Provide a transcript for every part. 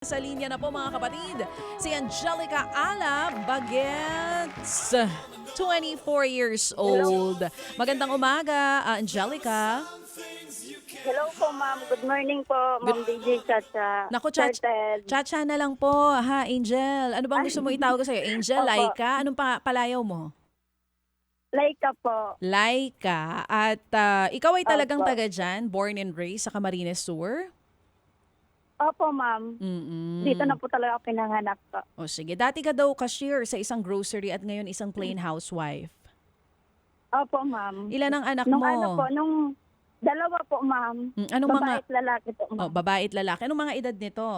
Sa linya na po mga kapatid, si Angelica Ala Bagets, 24 years Hello. old. Magandang umaga, Angelica. Hello po, ma'am. Good morning po, Good, Ma'am DJ Chacha. naku, Sir Ted. chacha na lang po, ha, Angel. Ano bang gusto mo itawag ko sa'yo? Angel, Opo. Laika? Anong palayaw mo? Laika po. Laika. At ikaw ay talagang Opo. taga dyan, born and raised sa Camarines Sur? Opo, ma'am. Dito Mm-mm. na po talaga ako pinanganak po. O sige, dati ka daw cashier sa isang grocery at ngayon isang plain housewife. Opo, ma'am. Ilan ang anak Nung mo? ano po, nung dalawa po, ma'am. Anong mga Babae at lalaki po, Oh, ma'am. babae at lalaki. Anong mga edad nito?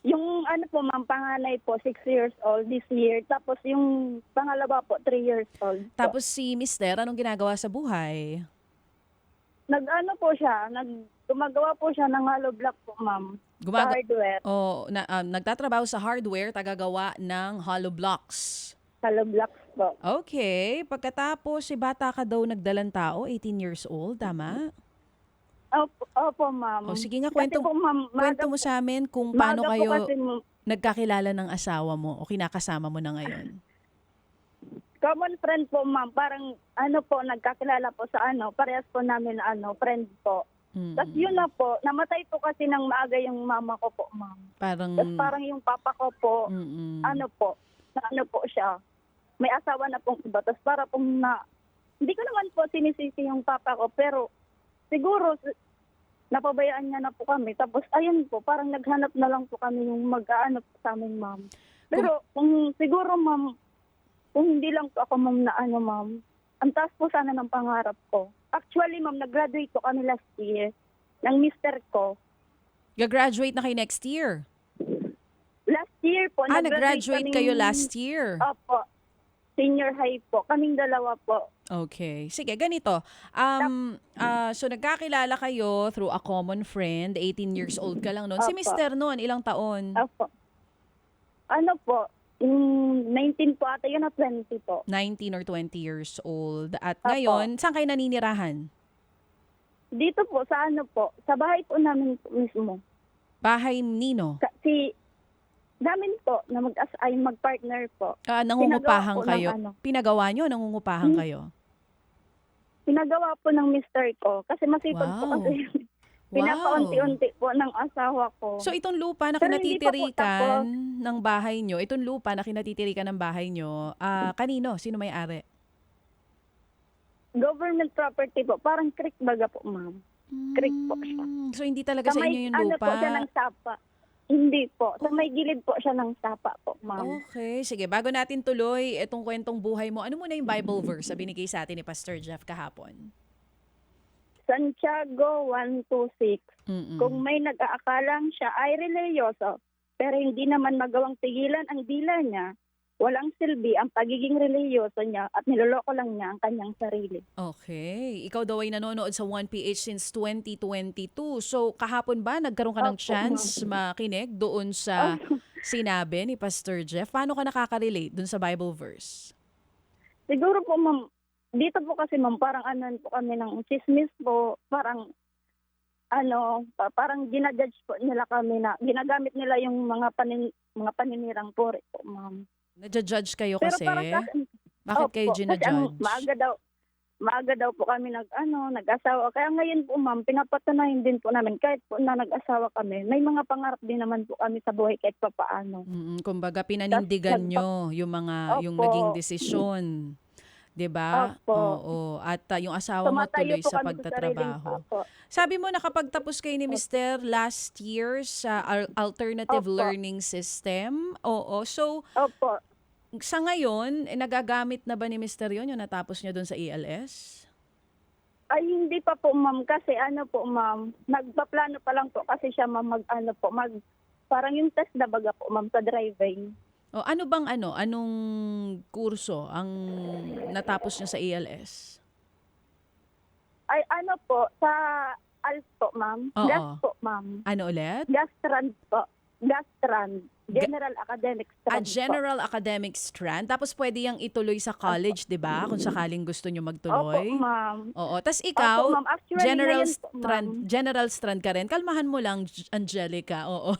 Yung ano po, ma'am, panganay po, 6 years old this year. Tapos yung pangalawa po, 3 years old po. Tapos si Mister, anong ginagawa sa buhay? Nag-ano po siya, gumagawa po siya ng hollow block po, ma'am. Sa hardware. Nagtatrabaho sa hardware, tagagawa ng hollow blocks. Hollow blocks po. Okay. Pagkatapos, si bata ka daw nagdalang tao, 18 years old, tama? Opo, ma'am. O sige nga, Kasi po, ma'am, kwento mo sa amin kung paano maaga po kayo kasi nagkakilala ng asawa mo o kinakasama mo na ngayon. common friend po, ma'am. Parang ano po, nagkakilala po sa ano, parehas po namin friend po. Mm. Tapos yun na po, namatay po kasi ng maaga yung mama ko po, ma'am. Parang, Tapos parang yung papa ko po, mm-mm. ano po siya, may asawa na pong iba. Tapos para pong hindi ko naman po sinisisi yung papa ko, pero siguro napabayaan niya na po kami. Tapos ayun po, parang naghanap na lang po kami yung mag-aano po sa amin, ma'am. Pero kung siguro, ma'am, kung hindi lang po ako, ma'am, na ano, ma'am, ang taas po sana ng pangarap ko. Actually, ma'am, nag-graduate po kami last year ng mister ko. Gagraduate na kayo next year. Last year po. Nag-graduate kayo last year. Opo. Senior high po. Kaming dalawa po. Okay. Sige, ganito. So nagkakilala kayo through a common friend. 18 years old ka lang noon. Si Opo. Mister noon, ilang taon? Opo. Ano po, 19 po ata yun na 20 po. 19 or 20 years old. At Opo. ngayon, saan kayo naninirahan? Dito po, sa ano po, sa bahay po namin po mismo. Bahay Nino? Kasi namin po na mag-partner po. Nangungupahan Pinagawa po kayo? ng ano. Pinagawa nyo? Nangungupahan kayo? Pinagawa po ng mister ko. Kasi masipag po Wow. kasi pinapaunti-unti po ng asawa ko. So itong lupa na Pero hindi pa po kinatitirikan ng bahay nyo, itong lupa na kinatitirikan ng bahay nyo, kanino? Sino may-ari? Government property po. Parang creek baga po, ma'am. Creek po siya. So hindi talaga sa inyo yung Ano lupa? po siya ng sapa. Hindi po. Sa may gilid po siya ng sapa po, ma'am. Okay, sige. Bago natin tuloy itong kwentong buhay mo, ano muna yung Bible verse na binigay sa atin ni Pastor Jeff kahapon? Santiago 1:26. Mm-mm. Kung may nag-aakalang siya ay reliyoso, pero hindi naman magawang tigilan ang dila niya, walang silbi ang pagiging reliyoso niya at niloloko lang niya ang kanyang sarili. Okay. Ikaw daw ay nanonood sa 1PH since 2022. So kahapon ba nagkaroon ka ng Opo, chance makinig doon sa sinabi ni Pastor Jeff? Paano ka nakaka-relate doon sa Bible verse? Siguro po, ma'am, dito po kasi, ma'am, parang ano po kami ng chismis po, parang parang ginajudge po nila kami na ginagamit nila yung mga paninirang puri po, ma'am. Nadja-judge kayo Pero kasi? parang sa akin, Bakit kayo opo, kasi ginajudge? maaga daw po kami nag-asawa. Kaya ngayon po, ma'am, pinapatunayan din po namin kahit po na nag-asawa kami, may mga pangarap din naman po kami sa buhay kahit papaano. Kumbaga pinanindigan nyo yung yung Opo. naging desisyon. 'Di ba? Opo. Oo. At yung asawa mo Tumatayo tuloy po sa kami sa sariling pagtatrabaho. opo. Sabi mo nakapagtapos kayo ni Mister last year sa alternative Opo. learning system. Oo. So Opo. sa ngayon, nagagamit na ba ni Mister yon yung natapos niya doon sa ELS? Ay, hindi pa po, ma'am, kasi po, ma'am, nagpaplano pa lang po kasi siya, ma'am, parang yung test na baga po, ma'am, sa driving. O anong kurso ang natapos niya sa ELS? Ay, po, sa ALS po, ma'am. Oo. Gas po, ma'am. Ano ulit? Gas trans po. Gastran. General Academic Strand po. General Academic Strand. Tapos pwede yang ituloy sa college, di ba? Kung sakaling gusto nyo Opo, magtuloy. ma'am. Oo. Tapos Opo, ikaw, ma'am. Actually, ngayon po, ma'am. General Strand ka rin. Kalmahan mo lang, Angelica. Oo.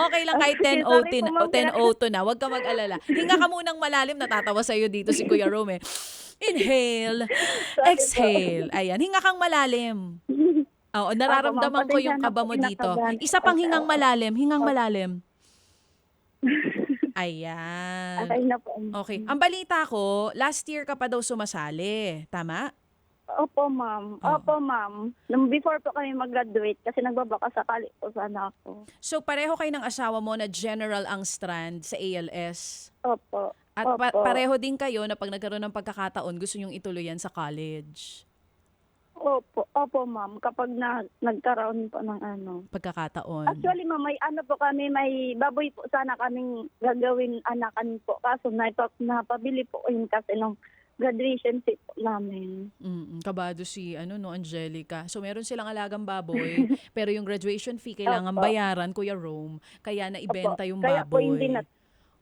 Okay lang kahit Okay, sorry 10:02 po, ma'am. 10:02 na. Huwag ka mag-alala. Hinga ka munang malalim. Natatawa sa'yo dito si Kuya Rome. Inhale. Sorry Exhale. Ayan. Hinga kang malalim. Oo, nararamdaman ko yung pasensya na kaba po, mo dito. kinakabahan. Isa pang hingang malalim. Hingang Opo. malalim. Ayan. Okay na po. Okay. Ang balita ko, last year ka pa daw sumasali. Tama? Opo, ma'am. Oo. Opo, ma'am. Nung before po kami mag-graduate, kasi nagbabaka sakali po sana ako. So pareho kayo ng asawa mo na general ang strand sa ALS. Opo. At Opo. pareho din kayo na pag nagkaroon ng pagkakataon, gusto nyong ituloy yan sa college. Opo, ma'am. Kapag nagkaroon po ng ano. Pagkakataon. Actually, ma'am, may ano po kami, may baboy po sana kaming gagawin anakan po. Kaso napabili po yun kasi nung graduation seat po namin. Kabado si Angelica. So meron silang alagang baboy, pero yung graduation fee kailangan Opo. bayaran, Kuya Rome, kaya naibenta yung Kaya po baboy. hindi,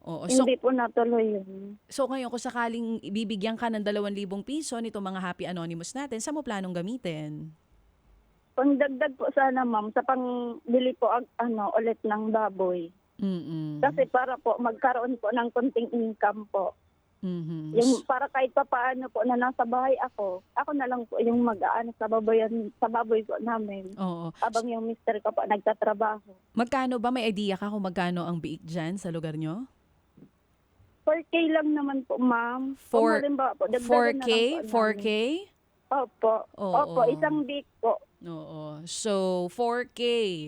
Oo. hindi po natuloy yun. So ngayon, kung sakaling ibibigyan ka ng 2,000 piso nito mga Happy Anonymous natin, saan mo planong gamitin? Pangdagdag po sana, ma'am, sa pangbili po ulit ng baboy. Kasi para po magkaroon po ng konting income po. Yung para kahit pa paano po na nasa bahay ako na lang po yung mag-aano sa baboy po namin. Oo. Habang yung mister ko po nagtatrabaho. Magkano ba? May idea ka kung magkano ang biik dyan sa lugar nyo? 4K lang naman po, ma'am. Four- Kung halimbawa po, dagdagan 4K? na lang po 4K? namin. Opo. Oo. Opo, isang week po. Oo. So, 4K.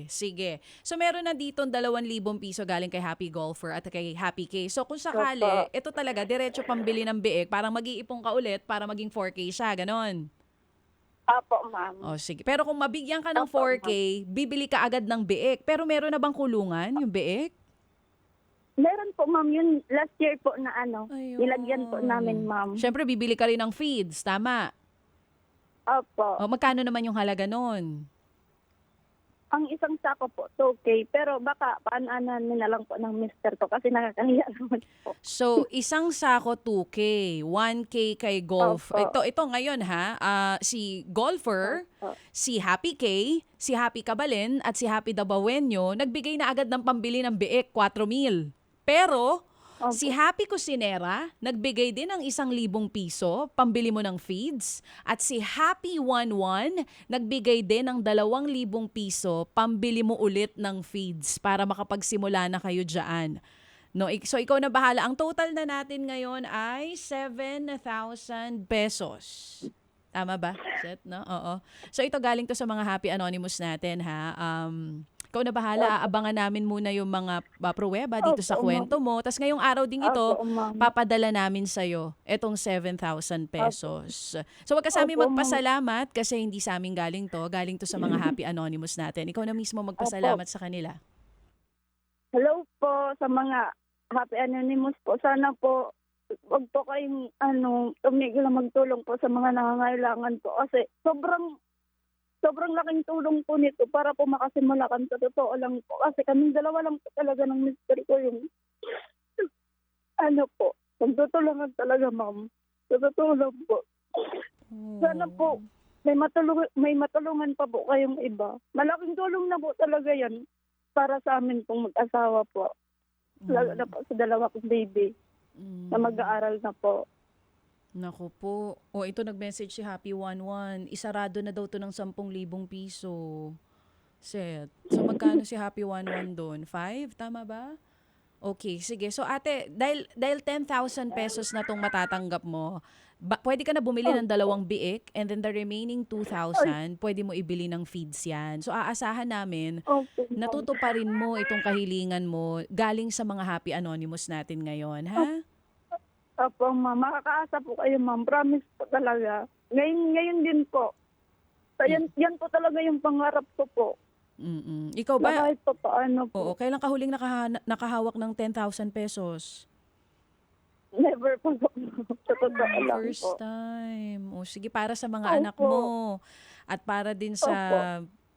Sige. So, meron na dito 2,000 piso galing kay Happy Golfer at kay Happy K. So, kung sakali, Opo. ito talaga, diretso pambili ng biik, parang mag-iipon ka ulit para maging 4K siya. Ganon. Opo, ma'am. O, sige. Pero kung mabigyan ka ng Opo, 4K, bibili ka agad ng biik. Pero meron na bang kulungan yung biik? Meron po, ma'am, yun last year po na Ayun. nilagyan po namin, ma'am. Siyempre, bibili ka rin ng feeds. Tama. Opo. O, magkano naman yung halaga nun? Ang isang sako po, 2K. Pero baka paananan na lang po ng mister ko kasi nakakahiya naman po. So, isang sako 2K, 1K kay Golf. Opo. Ito ngayon ha, si Golfer, Opo. si Happy K, si Happy Kabalin, at si Happy Dabawenyo, nagbigay na agad ng pambili ng biik, 4,000. Pero, Opo. si Happy Cusinera, nagbigay din ng 1,000 piso, pambili mo ng feeds. At si Happy 11, nagbigay din ng 2,000 piso, pambili mo ulit ng feeds para makapagsimula na kayo dyan. No, so ikaw na bahala. Ang total na natin ngayon ay 7,000 pesos. Tama ba? Set, no? Oo. So ito galing to sa mga Happy Anonymous natin, ha? Ikaw na bahala. Abangan namin muna yung mga pruweba dito sa Opo, kwento mo. Tapos ngayong araw ding ito, Opo, ma'am. papadala namin sa'yo itong 7,000 pesos. So wag ka sa amin Opo, ma'am. magpasalamat kasi hindi sa amin galing to. Galing to sa mga Happy Anonymous natin. Ikaw na mismo magpasalamat sa kanila. Hello po sa mga Happy Anonymous po. Sana po wag po kayong tumigil na magtulong po sa mga nangangailangan po. Kasi sobrang laking tulong po nito para po makasimula kami sa totoo lang po. Kasi kaming dalawa lang po talaga ng mister ko yung po. Magtutulungan talaga, ma'am. Sa totoo lang po. Sana po may matulungan pa po kayong iba. Malaking tulong na po talaga yan para sa amin pong mag-asawa po. Lalo na po sa dalawa kong baby na mag-aaral na po. Naku po. O ito nag-message si Happy 11. Isarado na daw to ng 10,000 piso. Set. So magkano si Happy 11 doon? 5? Tama ba? Okay, sige. So ate, dahil 10,000 pesos na tong matatanggap mo, pwede ka na bumili ng 2 biik and then the remaining 2,000, pwede mo ibili ng feeds yan. So aasahan namin, Okay. natutuparin mo itong kahilingan mo galing sa mga Happy Anonymous natin ngayon, ha? Opo, ma'am. Makakaasa po kayo, ma'am. Promise po talaga. Ngayon din po. So, yan po talaga yung pangarap ko po. Ikaw Na ba? kahit pa paano Oo, po. kailan ka huling nakahawak ng 10,000 pesos? Never po. Sa totoo lang First po. time. O sige, para sa mga Opo. anak mo at para din sa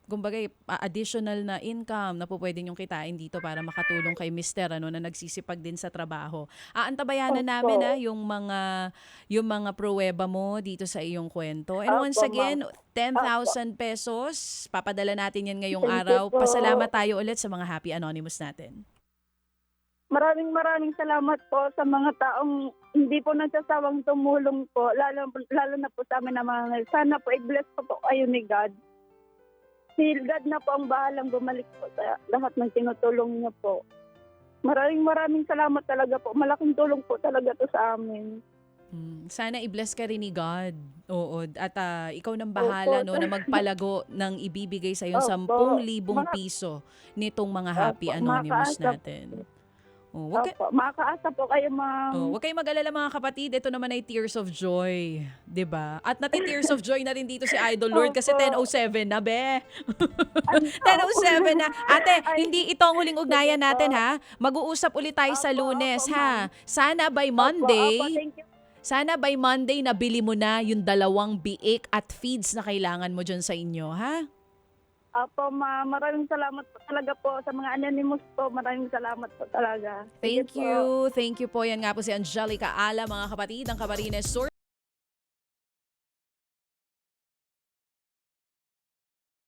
kumbaga, additional na income na po pwede niyong kitain dito para makatulong kay mister na nagsisipag din sa trabaho. Aantabayanan Opo. namin yung mga pruweba mo dito sa iyong kwento. And once Opo, again, ma'am. 10,000 pesos, papadala natin yan ngayong Thank you araw. po. Pasalamat tayo ulit sa mga Happy Anonymous natin. Maraming salamat po sa mga taong hindi po nagsasawang tumulong po, lalo na po sa amin na mga sana po i-bless po kayo ni God. Si God na po ang bahalang bumalik po sa lahat ng tinutulong niyo po. Maraming salamat talaga po. Malaking tulong po talaga to sa amin. Sana i-bless ka rin ni God. Oo. At ikaw nang bahala Opo. na magpalago ng ibibigay sa iyo Opo. 10,000 piso nitong mga Happy Opo, Anonymous makaasa natin. Oh, wag ka, Opo, makakaasa po kayo, ma'am. huwag kayong mag-alala mga kapatid. Ito naman ay Tears of Joy. 'Di ba? At nati-Tears of Joy na rin dito si Idol Lord kasi Opo. 10:07 na, be. 10:07 na. Ate, hindi ito ang huling ugnayan natin, ha? Mag-uusap ulit tayo sa Opo, Lunes, opo, ha? Sana by Opo, Monday, thank you. sana by Monday nabili mo na yung 2 biik at feeds na kailangan mo dyan sa inyo, ha? Opo, ma'am. Maraming salamat po talaga po sa mga anonymous po. Maraming salamat po talaga. Thank Sige po. you. Thank you po. Yan nga po si Angelica Ala, mga kapatid, ang Camarines Sur.